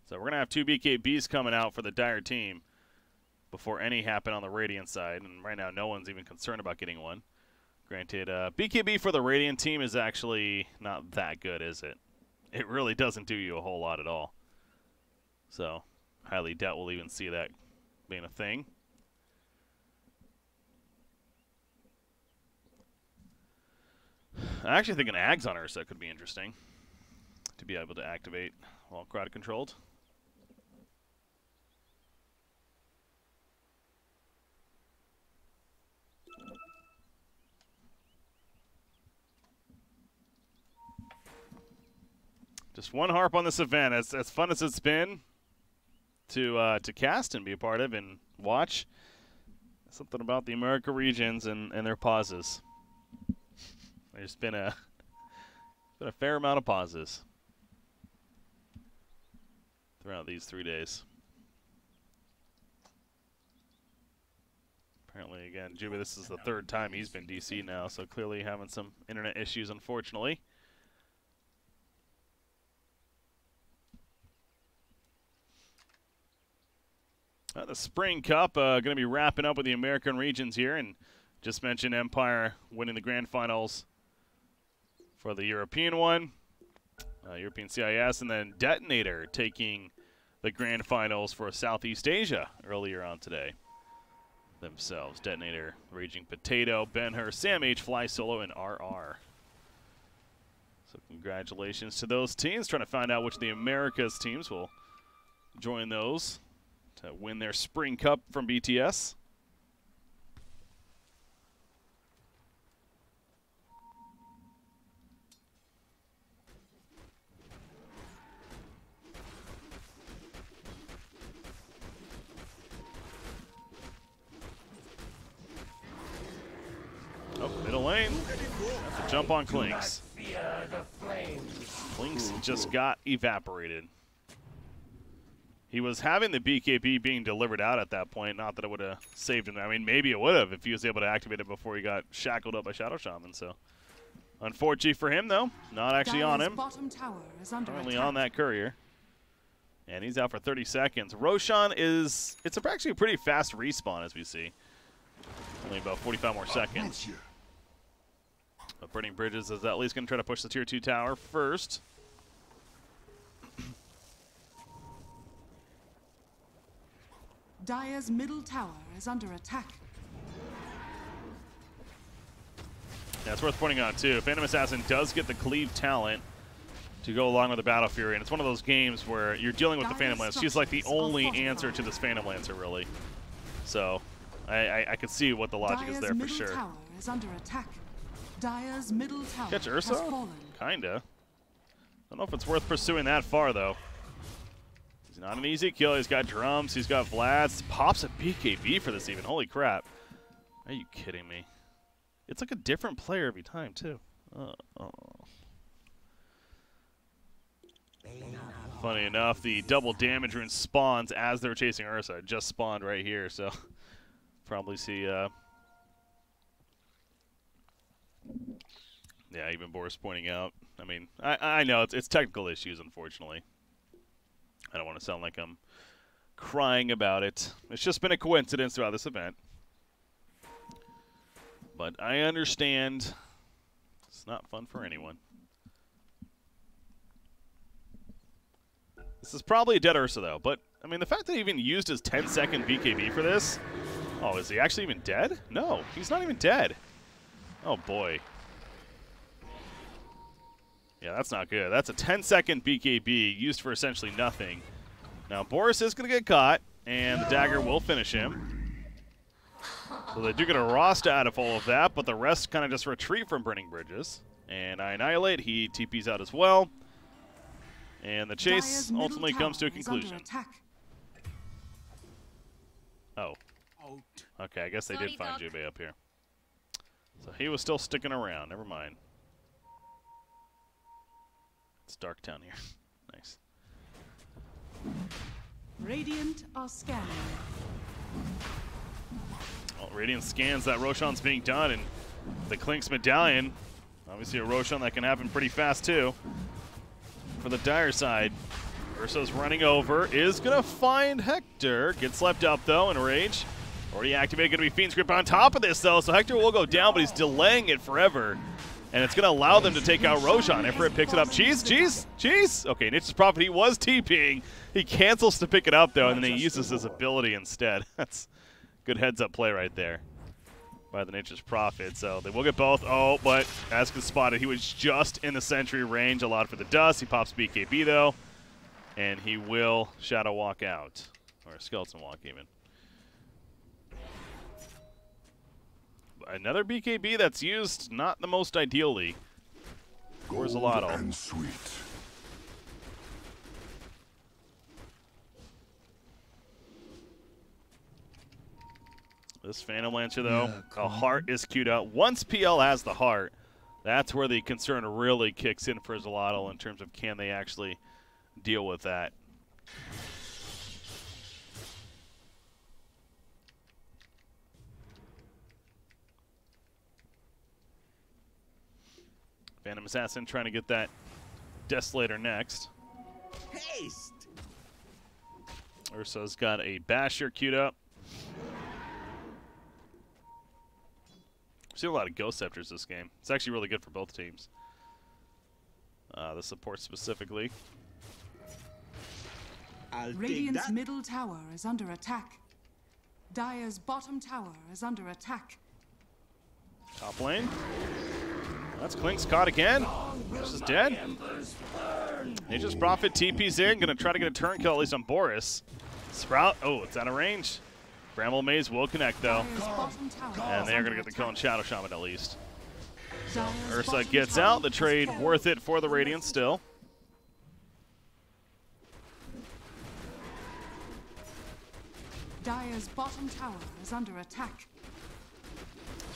So we're going to have 2 BKBs coming out for the Dire team before any happen on the Radiant side. And right now, no one's even concerned about getting one. Granted, BKB for the Radiant team is actually not that good, is it? It really doesn't do you a whole lot at all. So, highly doubt we'll even see that being a thing. I actually think an Ags on Ursa could be interesting to be able to activate while crowd controlled. Just one harp on this event. As fun as it's been to cast and be a part of and watch, something about the America regions and their pauses. There's been a fair amount of pauses throughout these 3 days. Apparently, again, Juba, this is the 3rd time he's been DC now, so clearly having some internet issues, unfortunately. The Spring Cup going to be wrapping up with the American regions here, and just mentioned Empire winning the grand finals for the European one, European CIS, and then Detonator taking the grand finals for Southeast Asia earlier on today themselves. Detonator, Raging Potato, Ben-Hur, Sam H, Fly Solo, and RR. So congratulations to those teams. Trying to find out which of the Americas teams will join those to win their Spring Cup from BTS. Oh, middle lane. That's a jump on Klinks. Klinks just got evaporated. He was having the BKB being delivered out at that point. Not that it would have saved him. I mean, maybe it would have if he was able to activate it before he got shackled up by Shadow Shaman. So, unfortunate for him, though. Not actually on him. Bottom tower is under Only attack. on that courier. And he's out for 30 seconds. Roshan is... It's actually a pretty fast respawn, as we see. Only about 45 more seconds. But Burning Bridges is at least going to try to push the Tier 2 tower first. Dire's middle tower is under attack. Yeah, it's worth pointing out, too. Phantom Assassin does get the Cleave talent to go along with the Battle Fury, and it's one of those games where you're dealing with the Phantom Lance. She's like the only answer to this Phantom Lancer, really. So, I could see what the logic is there for sure. Dire's middle tower is under attack. Dire's middle tower Catch has Ursa? fallen. Kinda. Don't know if it's worth pursuing that far, though. He's not an easy kill. He's got drums. He's got Vlads. Pops a BKB for this even. Holy crap. Are you kidding me? It's like a different player every time, too. Funny enough, the double damage rune spawns as they're chasing Ursa. It just spawned right here, so probably see... Yeah, even Boris pointing out. I mean, I know it's technical issues, unfortunately. I don't want to sound like I'm crying about it. It's just been a coincidence throughout this event. But I understand it's not fun for anyone. This is probably a dead Ursa, though. But, I mean, the fact that he even used his 10-second BKB for this... Oh, is he actually even dead? No, he's not even dead. Oh, boy. Yeah, that's not good. That's a 10-second BKB used for essentially nothing. Now, Boris is going to get caught, and the dagger will finish him. So they do get a Rasta out of all of that, but the rest kind of just retreat from Burning Bridges. And I Annihilate. He TP's out as well. And the chase Dire's middle ultimately comes to a tower is under conclusion. attack. Oh. Out. Okay, I guess they Sorry, did find Doc. Jubei up here. So he was still sticking around. Never mind. It's dark down here. Nice. Radiant are scanning. Well, Radiant scans that Roshan's being done, and the Klink's medallion. Obviously a Roshan that can happen pretty fast too. For the Dire side, Ursa's running over, is gonna find Hector. Gets left up though in Rage. Already activated, gonna be Fiend's Grip on top of this though, so Hector will go down, but he's delaying it forever. And it's gonna allow them to take out Roshan. Everett picks it up. Cheese! Okay, Nature's Prophet, he was TPing. He cancels to pick it up though, and then he uses his ability instead. That's good heads up play right there by the Nature's Prophet. So they will get both. Oh, but as spotted, he was just in the Sentry range. A lot for the dust. He pops BKB though, and he will Shadow Walk out, or Skeleton Walk even. Another BKB that's used not the most ideally. Where's Xolotl? And sweet. This Phantom Lancer, though, a heart is queued out. Once PL has the heart, that's where the concern really kicks in for Xolotl in terms of can they actually deal with that. Phantom Assassin trying to get that Desolator next. Haste. Ursa's got a Basher queued up. We've seen a lot of Ghost Scepters this game. It's actually really good for both teams. The support specifically. I'll take Radiant's that. middle tower is under attack. Dire's bottom tower is under attack. Top lane. That's Klink's caught again. This is dead. Nature's Prophet TP's in. Gonna try to get a turn kill at least on Boris. Sprout. Oh, it's out of range. Bramble Maze will connect though. Dire's bottom tower And is they're under gonna get the attack. kill on Shadow Shaman at least. Dire's Ursa bottom gets tower out. The has trade fallen. worth it for the Radiant still. Dire's bottom tower is under attack.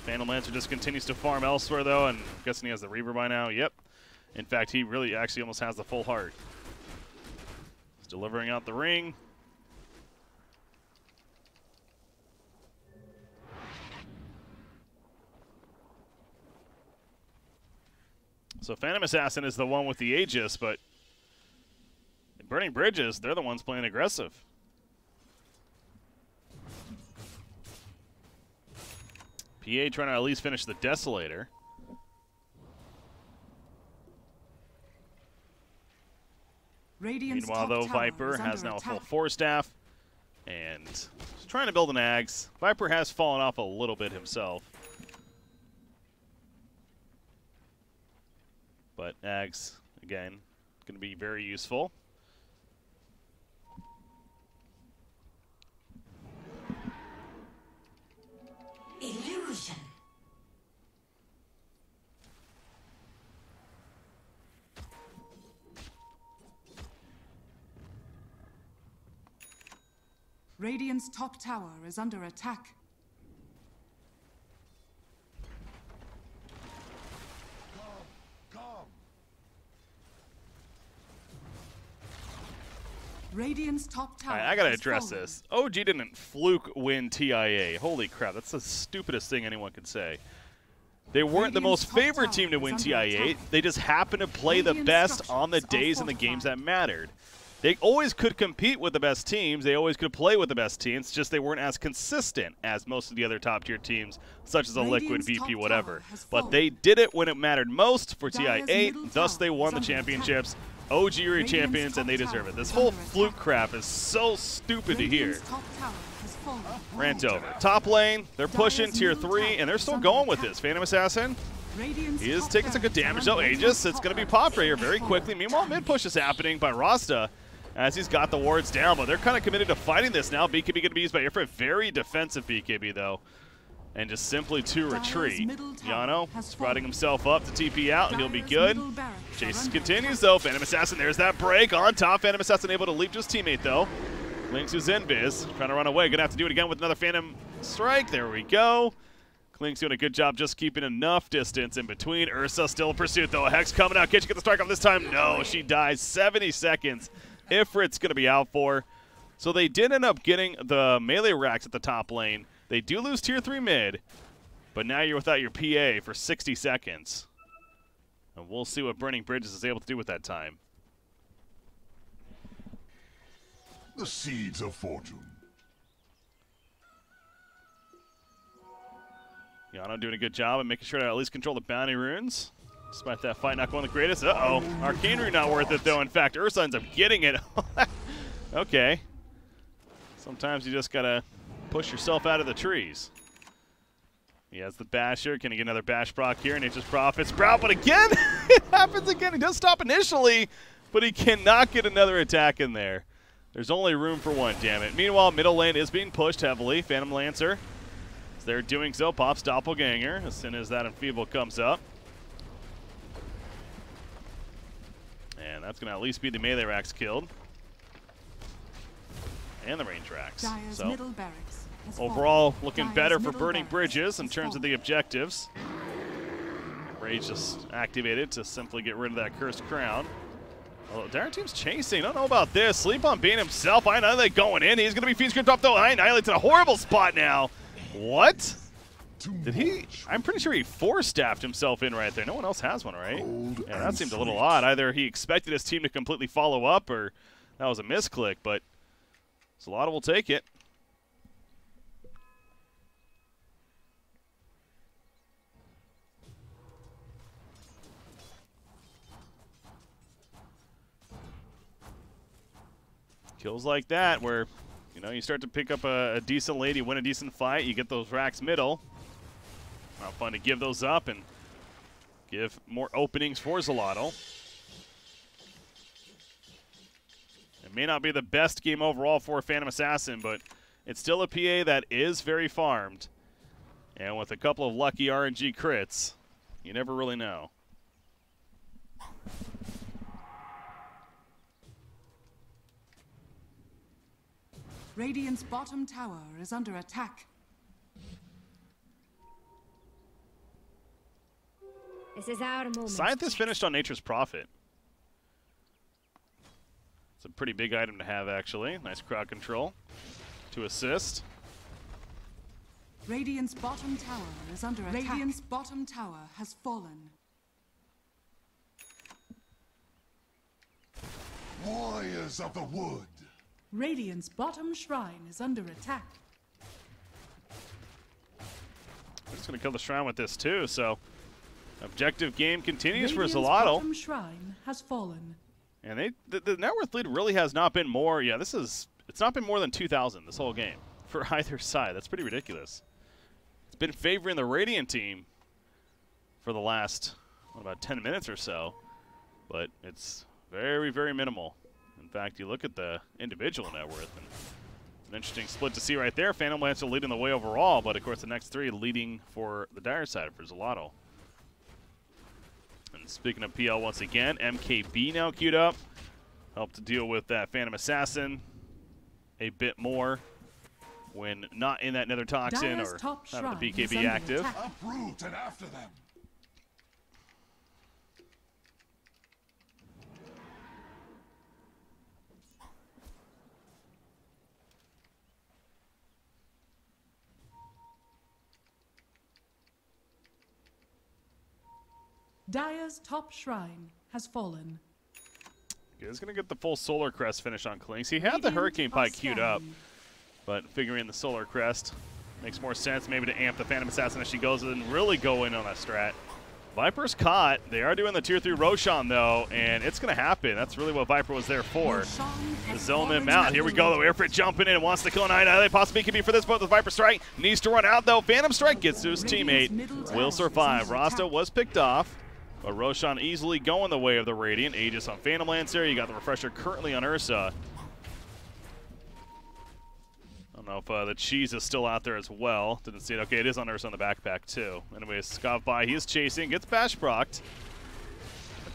Phantom Lancer just continues to farm elsewhere though, and I'm guessing he has the Reaver by now. Yep. In fact, he really actually almost has the full heart. He's delivering out the ring. So Phantom Assassin is the one with the Aegis, but in Burning Bridges, they're the ones playing aggressive. PA trying to at least finish the Desolator. Radiant's Meanwhile, top though, tower Viper is has under now a full attack. Force Staff and is trying to build an Axe. Viper has fallen off a little bit himself. But Axe, again, going to be very useful. Illusion. Radiant's top tower is under attack. Come. Radiant's top tower. All right, I got to has address fallen. this. OG didn't fluke win TIA. Holy crap, that's the stupidest thing anyone could say. They weren't the Radiant's most top favored tower team to is win under TIA. attack. They just happened to play the Radiant best on the structures are days and the games that fortified. mattered. They always could compete with the best teams. They always could play with the best teams. Just they weren't as consistent as most of the other top-tier teams, such as a Liquid, Radiant's VP, top whatever. tower has But fallen. they did it when it mattered most for Dire's TI8. middle Thus, tower they won the is under championships. OG are Radiant's champions, and they top deserve tower it. This is whole under fluke attack. crap is so stupid to hear. Radiant's top tower has fallen. Rant over. Top lane, they're pushing Dire's tier middle 3, tower and they're is still under going with attack. this. Phantom Assassin, Radiant's he is top taking some good barracks damage. are Oh, under Aegis, attack. it's going to be popped right here very quickly. Meanwhile, mid push is happening by Rasta as he's got the wards down, but they're kind of committed to fighting this now. BKB going to be used by Ifrit. Very defensive BKB, though. and just simply to retreat. middle tower Yano has spreading fallen. himself up to TP out, and he'll be Dire's good. middle barracks Chase are continues, under though. Phantom Assassin, there's that break on top. Phantom Assassin able to leap to his teammate, though. Clinks who's in biz, trying to run away. Gonna have to do it again with another Phantom Strike. There we go. Clinks doing a good job just keeping enough distance in between. Ursa still in pursuit, though. Hex coming out. Can she get the strike off this time? No, she dies. 70 seconds. Ifrit's going to be out for. So they did end up getting the melee racks at the top lane. They do lose tier 3 mid, but now you're without your PA for 60 seconds. And we'll see what Burning Bridges is able to do with that time. The seeds of fortune. Yano doing a good job of making sure to at least control the bounty runes. Despite that fight not going the greatest. Uh-oh. Arcane rune not worth it, though. In fact, Ursa ends up getting it. Okay. Sometimes you just got to push yourself out of the trees. He has the Basher. Can he get another Bash proc here? Nature's Prophet Sprout, but again, it happens again. He does stop initially, but he cannot get another attack in there. There's only room for one, damn it. Meanwhile, middle lane is being pushed heavily. Phantom Lancer. As they're doing so, pops Doppelganger as soon as that Enfeeble comes up. And that's going to at least be the melee racks killed. And the range racks. Dire's So middle barracks has overall, fallen. looking Dire's better for middle Burning barracks Bridges in has terms of fallen. the objectives. Rage just activated to simply get rid of that Cursed Crown. Although Dire Team's chasing. I don't know about this. Sleep on Bane himself. I Annihilate going in. He's going to be feed script off, though. I Annihilate's in a horrible spot now. What? Did he? I'm pretty sure he force-staffed himself in right there. No one else has one, right? Yeah, that seemed a little odd. Either he expected his team to completely follow up, or that was a misclick, but Xolotl will take it. Kills like that, where you start to pick up a decent lady, win a decent fight, you get those racks middle. Not fun to give those up and give more openings for Xolotl. It may not be the best game overall for Phantom Assassin, but it's still a PA that is very farmed. And with a couple of lucky RNG crits, you never really know. Radiant's bottom tower is under attack. This is our moment. Scientist finished on Nature's Prophet. It's a pretty big item to have, actually. Nice crowd control to assist. Radiant's bottom tower is under attack. Radiant's bottom tower has fallen. Warriors of the wood. Radiant's bottom shrine is under attack. We're just going to kill the shrine with this, too, so objective game continues for Radiant's Xolotl. bottom shrine has fallen. And the net worth lead really has not been more. Yeah, it's not been more than 2,000 this whole game for either side. That's pretty ridiculous. It's been favoring the Radiant team for the last, about 10 minutes or so, but it's very, very minimal. In fact, you look at the individual net worth, and it's an interesting split to see right there. Phantom Lancer leading the way overall, but of course the next three leading for the Dire side for Xolotl. And speaking of PL once again, MKB now queued up. Help to deal with that Phantom Assassin a bit more when not in that Nether Toxin Dire's or top having the shrine is BKB under active. attack. Uproot and after them. Dire's top shrine has fallen. He's going to get the full Solar Crest finish on Clinks. He had the Hurricane Pike queued up, but figuring the Solar Crest makes more sense maybe to amp the Phantom Assassin as she goes and really go in on that strat. Viper's caught. They are doing the tier 3 Roshan, though, and it's going to happen. That's really what Viper was there for. Roshan To has zone them fallen out. to Here we the go, though. middle. Airfrit jumping in, wants to kill an Ida. They possibly could be for this, but the Viper Strike needs to run out, though. Phantom Strike gets to his teammate. Will survive. Rasta was picked off, but Roshan easily going the way of the Radiant. Aegis on Phantom Lancer. You got the Refresher currently on Ursa. don't know if the cheese is still out there as well. Didn't see it. Okay, it is on Ursa on the backpack too. Anyways, Scoff by, he is chasing, gets bash procced.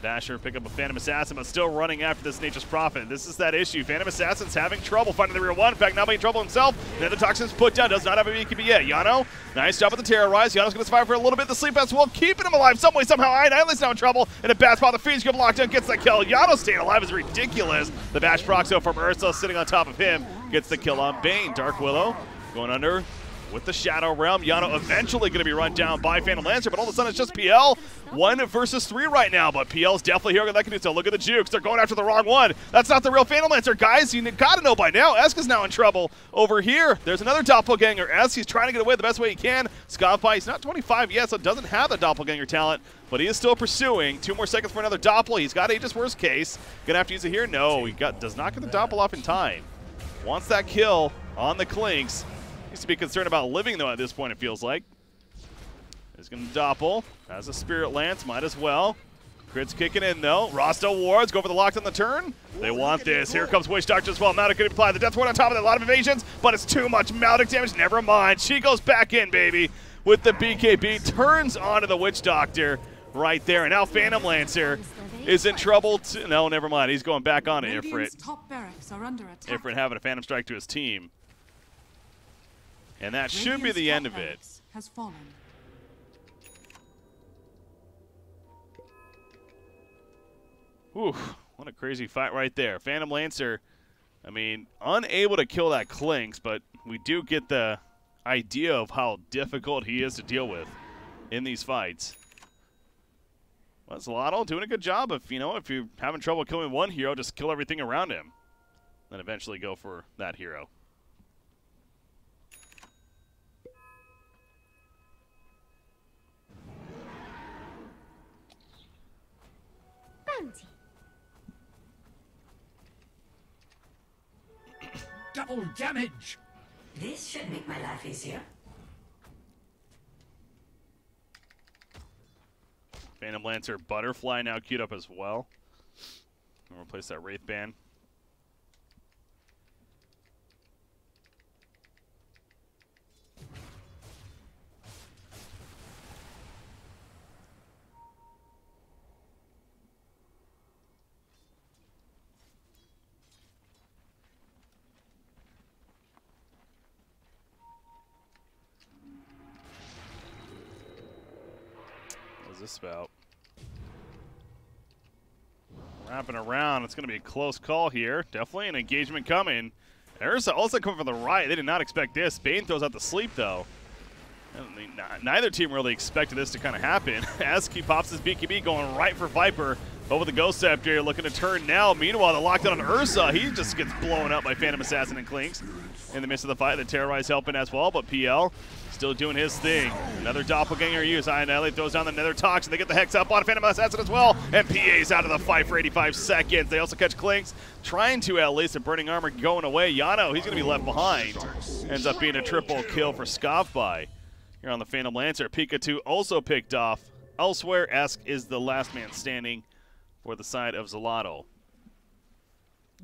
Dasher pick up a Phantom Assassin, but still running after this Nature's Prophet. This is that issue. Phantom Assassin's having trouble finding the rear one. In fact, now being trouble himself. Then the Toxin's put down. Does not have a BKB yet. Yano, nice job with the Terrorize. Yano's going to survive for a little bit. The Sleep as well, keeping him alive some way, somehow. Ioni's now in trouble. And a bad spot. The Fiend's good lockdown gets the kill. Yano staying alive is ridiculous. The Bash Proxo from Ursa sitting on top of him gets the kill on Bane. Dark Willow going under with the Shadow Realm. Yano eventually going to be run down by Phantom Lancer, but all of a sudden it's just PL. 1 versus 3 right now, but PL's definitely here. That can do so. Look at the jukes. They're going after the wrong one. That's not the real Phantom Lancer. Guys, you got to know by now. Esk is now in trouble over here. There's another Doppelganger. Esk, he's trying to get away the best way he can. Scoffby, he's not 25 yet, so doesn't have the Doppelganger talent, but he is still pursuing. 2 more seconds for another Doppel. He's got Aegis worst case. Gonna have to use it here. No, he does not get the Doppel off in time. Wants that kill on the Clinks. Needs to be concerned about living, though, at this point, it feels like. He's going to Doppel. Has a Spirit Lance. Might as well. Crit's kicking in, though. Rasta Wards go for the lock on the turn. They want this. Here comes Witch Doctor as well. Maldic could apply the Death Ward on top of that. A lot of evasions, but it's too much Maldic damage. Never mind. She goes back in, baby, with the BKB. Turns onto the Witch Doctor right there. And now Phantom Lancer is in trouble. No, never mind. He's going back on it, Ifrit. Top barracks are under attack. Ifrit having a Phantom Strike to his team. And that should be the end of it. Has fallen. Whew, what a crazy fight right there. Phantom Lancer, I mean, unable to kill that Clinks, but we do get the idea of how difficult he is to deal with in these fights. Well, Xolotl doing a good job of, if you're having trouble killing one hero, just kill everything around him. Then eventually go for that hero. Bounty. Double damage! This should make my life easier. Phantom Lancer Butterfly now queued up as well. I'll replace that Wraith Band. This about wrapping around. It's going to be a close call here. Definitely an engagement coming. Ursa also coming from the right. They did not expect this. Bane throws out the sleep, though. Neither team really expected this to kind of happen. As he pops his BKB, going right for Viper. Over the Ghost Scepter, looking to turn now. Meanwhile, the lockdown on Ursa, he just gets blown up by Phantom Assassin and Clinks. In the midst of the fight, the Terrorize helping as well, but PL still doing his thing. Another Doppelganger use. Ionelli throws down another Toxin. They get the Hex up on Phantom Assassin as well, and PA's out of the fight for 85 seconds. They also catch Clinks, trying to at least a Burning Armor going away. Yano, he's going to be left behind. Ends up being a triple kill for Scoffby. Here on the Phantom Lancer, Pikachu also picked off. Elsewhere, Esk is the last man standing for the side of Xolotl.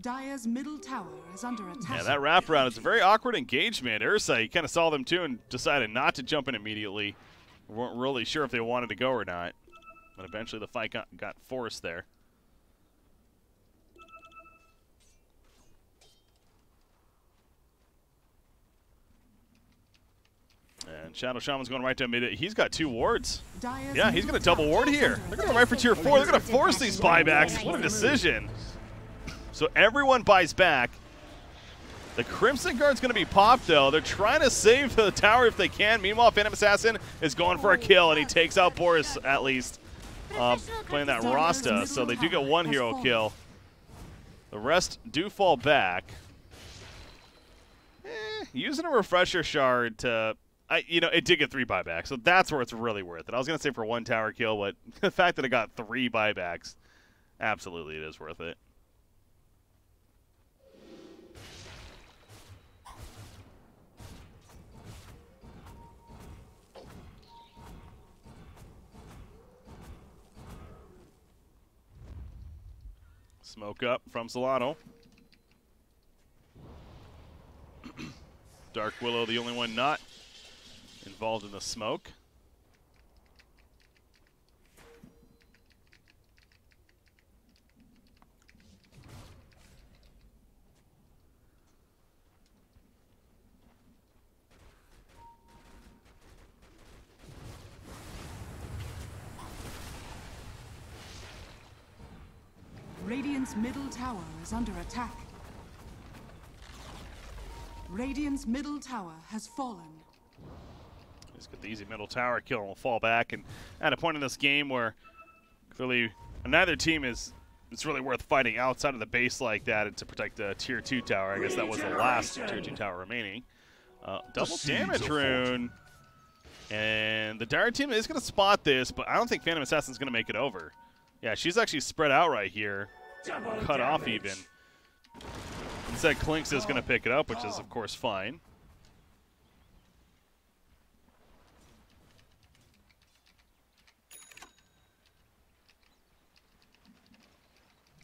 Dire's middle tower is under attack. Yeah, that wraparound is a very awkward engagement. Ursa, he kind of saw them too and decided not to jump in immediately. We weren't really sure if they wanted to go or not. But eventually the fight got forced there. And Shadow Shaman's going right to mid. He's got 2 wards. Yeah, he's going to double ward here. They're going to right for tier 4. They're going to force these buybacks. What a decision. So everyone buys back. The Crimson Guard's going to be popped, though. They're trying to save the tower if they can. Meanwhile, Phantom Assassin is going for a kill, and he takes out Boris, at least, playing that Rasta. So they do get 1 hero kill. The rest do fall back. Using a Refresher Shard to... it did get 3 buybacks, so that's where it's really worth it. I was going to say for 1 tower kill, but the fact that it got 3 buybacks, absolutely it is worth it. Smoke up from Xolotl. Dark Willow, the only one not involved in the smoke. Radiant's middle tower is under attack. Radiant's middle tower has fallen. He's got the easy middle tower kill and will fall back. And at a point in this game where clearly neither team it's really worth fighting outside of the base like that and to protect the tier 2 tower. I guess that was the last tier 2 tower remaining. Double damage rune. And the Dire team is going to spot this, but I don't think Phantom Assassin's going to make it over. Yeah, she's actually spread out right here. Cut off even. Instead, Klinx is going to pick it up, which is, of course, fine.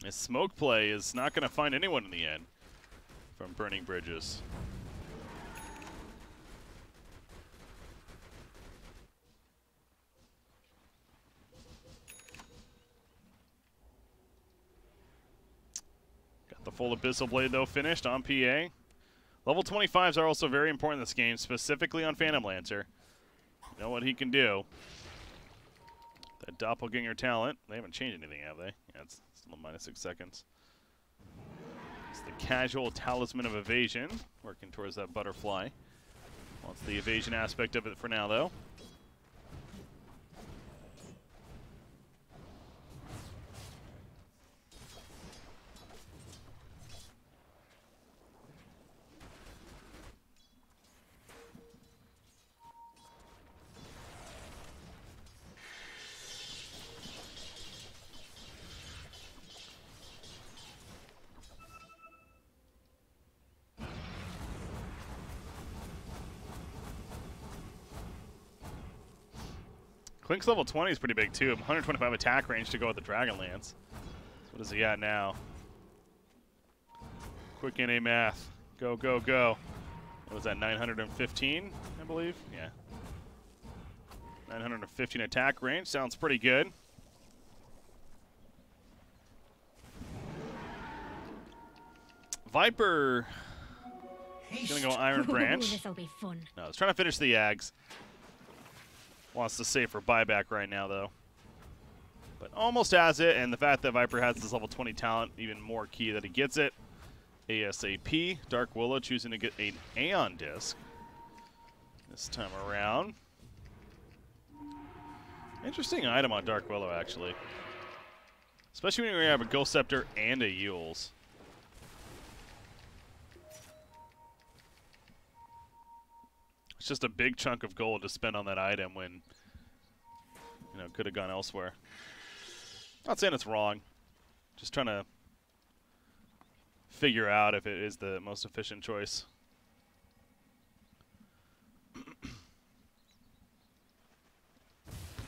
This smoke play is not going to find anyone in the end from burning bridges. The full Abyssal Blade, though, finished on PA. Level 25s are also very important in this game, specifically on Phantom Lancer. You know what he can do. That Doppelganger talent. They haven't changed anything, have they? Yeah, it's still -6 seconds. It's the casual Talisman of Evasion, working towards that butterfly. Wants the evasion aspect of it for now, though. Klinx level 20 is pretty big too. 125 attack range to go with the Dragonlance. So what is he at now? Quick NA math. Go, go, go. What was that, 915, I believe? Yeah. 915 attack range. Sounds pretty good. Viper is going to go Iron Branch. This'll be fun. No, I was trying to finish the Ags. Wants to save for buyback right now, though. But almost has it, and the fact that Viper has this level 20 talent, even more key that he gets it. ASAP. Dark Willow choosing to get an Aeon Disc this time around. Interesting item on Dark Willow, actually. Especially when you have a Ghost Scepter and a Yules. It's just a big chunk of gold to spend on that item when, you know, could have gone elsewhere. Not saying it's wrong. Just trying to figure out if it is the most efficient choice.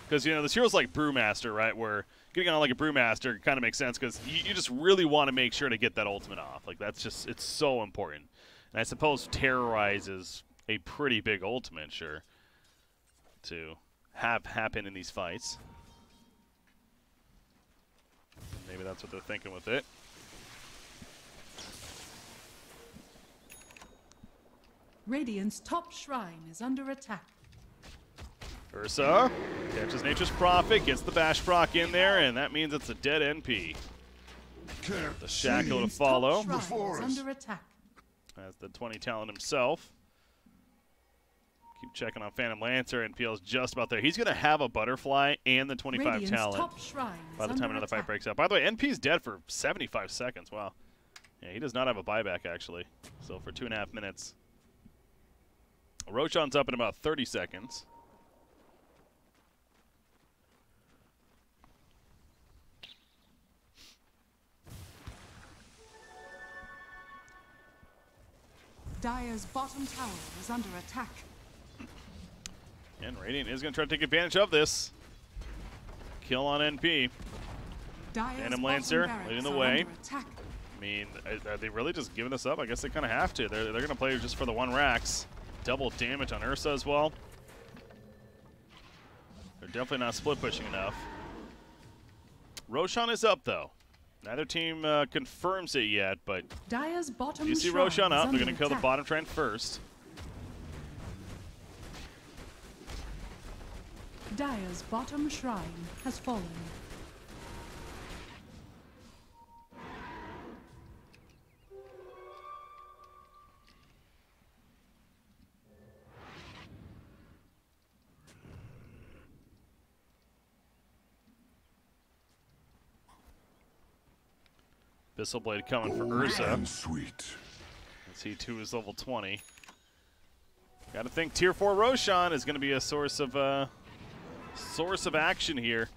Because, you know, this hero's like Brewmaster, right? Where getting on like a Brewmaster kind of makes sense because you just really want to make sure to get that ultimate off. Like, that's just, it's so important. And I suppose Terrorize is a pretty big ultimate, sure, to have happen in these fights. Maybe that's what they're thinking with it. Radiant's top shrine is under attack. Ursa catches Nature's Prophet, gets the Bash Proc in there, and that means it's a dead NP. The Shackle to follow. Top shrine is under attack. As the 20 talent himself. Keep checking on Phantom Lancer, and NPL's just about there. He's going to have a Butterfly and the 25 Radiant's talent top shrine by the is time under another fight attack. breaks out. By the way, NP's dead for 75 seconds. Wow. Yeah, he does not have a buyback, actually. So for 2.5 minutes. Roshan's up in about 30 seconds. Dire's bottom tower is under attack. And Radiant is going to try to take advantage of this. Kill on NP. Dire's Phantom bottom Lancer barracks leading the are way. under attack. I mean, are they really just giving this up? I guess they kind of have to. They're going to play just for the 1 racks. double damage on Ursa as well. They're definitely not split pushing enough. Roshan is up though. Neither team confirms it yet, but Dire's bottom you see shrine Roshan is up. They're under going to kill the attack. bottom trend first. Dire's bottom shrine has fallen. Abyssal Blade coming for Gold Ursa. and sweet. C2 is level 20. Got to think Tier 4 Roshan is going to be a source of action here.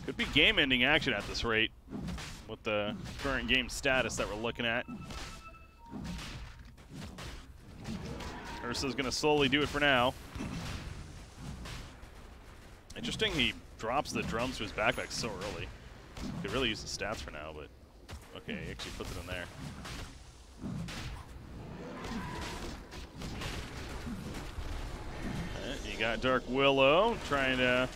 Could be game-ending action at this rate with the current game status that we're looking at. Ursa's going to slowly do it for now. Interesting, he drops the drums to his backpack so early. Could really use the stats for now, but okay, he actually puts it in there. You got Dark Willow trying to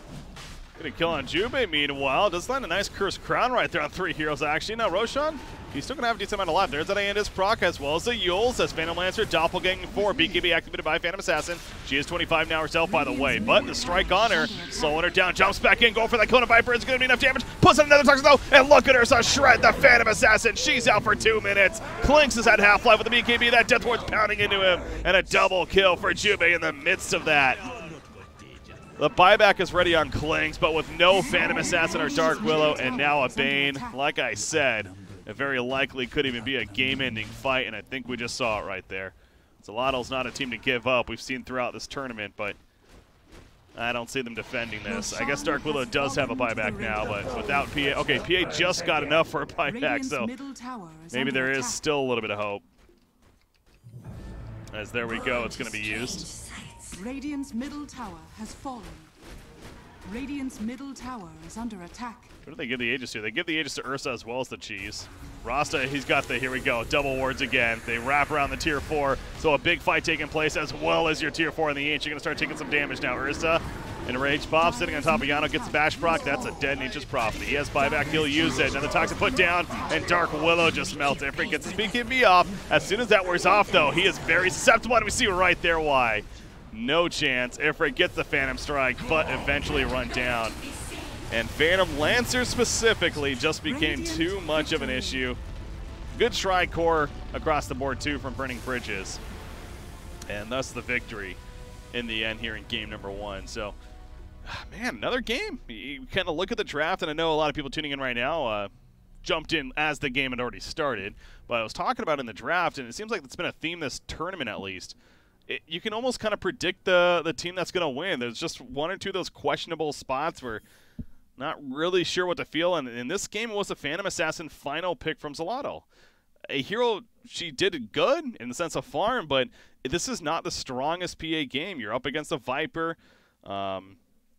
get a kill on Jubei. Meanwhile, does land a nice Cursed Crown right there on 3 heroes, actually. Now, Roshan, he's still going to have a decent amount of life. There's that Andis proc as well as the Yules as Phantom Lancer, Doppelganger 4, BKB activated by Phantom Assassin. She is 25 now herself, by the way, but the strike on her, slowing her down, jumps back in, go for that Kona Viper. It's going to be enough damage. Puts in another toxin though, and look at her, so shred the Phantom Assassin. She's out for 2 minutes. Clinks is at half-life with the BKB. That Death Ward's pounding into him, and a double kill for Jubei in the midst of that. The buyback is ready on Clinks, but with no Phantom Assassin or Dark Willow, and now a Bane. Like I said, it very likely could even be a game-ending fight, and I think we just saw it right there. Xolotl's not a team to give up. We've seen throughout this tournament, but I don't see them defending this. I guess Dark Willow does have a buyback now, but without PA. Okay, PA just got enough for a buyback, so maybe there is still a little bit of hope. As there we go, it's going to be used. Radiant's middle tower has fallen. Radiant's middle tower is under attack. What do they give the Aegis to? They give the Aegis to Ursa as well as the Cheese. Rasta, he's got the, here we go, double wards again. They wrap around the Tier 4, so a big fight taking place as well as your Tier 4 in the Ancient. You're going to start taking some damage now. Ursa, Enraged Pop, sitting on top of Yano, gets the Bash proc. That's a dead Nature's Prophet. He has buyback, he'll use it. Another Toxic put down, and Dark Willow just melts. Ifrit gets his BKB off. As soon as that wears off, though, he is very susceptible, and we see right there why. No chance. Ifrit gets the Phantom Strike, but eventually run down. And Phantom Lancer specifically just became too much of an issue. Good Strike Core across the board, too, from Burning Bridges. And thus the victory in the end here in game number 1. So, man, another game. You kind of look at the draft, and I know a lot of people tuning in right now jumped in as the game had already started. But I was talking about in the draft, and it seems like it's been a theme this tournament at least. You can almost kind of predict the team that's going to win. There's just one or two of those questionable spots where not really sure what to feel. And in this game, it was a Phantom Assassin final pick from Xolotl. A hero, she did good in the sense of farm, but this is not the strongest PA game. You're up against a Viper, and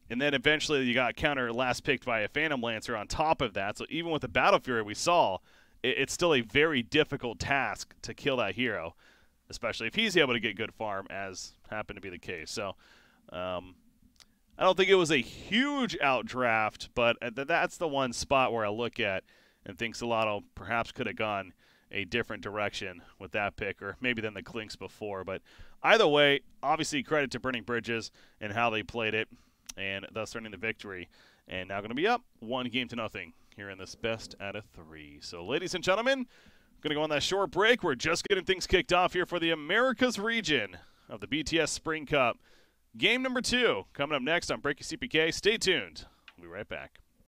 then eventually you got counter last picked by a Phantom Lancer on top of that. So even with the Battle Fury we saw, it's still a very difficult task to kill that hero, especially if he's able to get good farm, as happened to be the case. So I don't think it was a huge outdraft, but that's the one spot where I look at and think Xolotl perhaps could have gone a different direction with that pick, or maybe than the Clinks before. But either way, obviously credit to Burning Bridges and how they played it, and thus earning the victory. And now going to be up 1-0 here in this best out of 3. So ladies and gentlemen, going to go on that short break. We're just getting things kicked off here for the Americas region of the BTS Spring Cup. Game number 2 coming up next on BreakyCPK. Stay tuned. We'll be right back.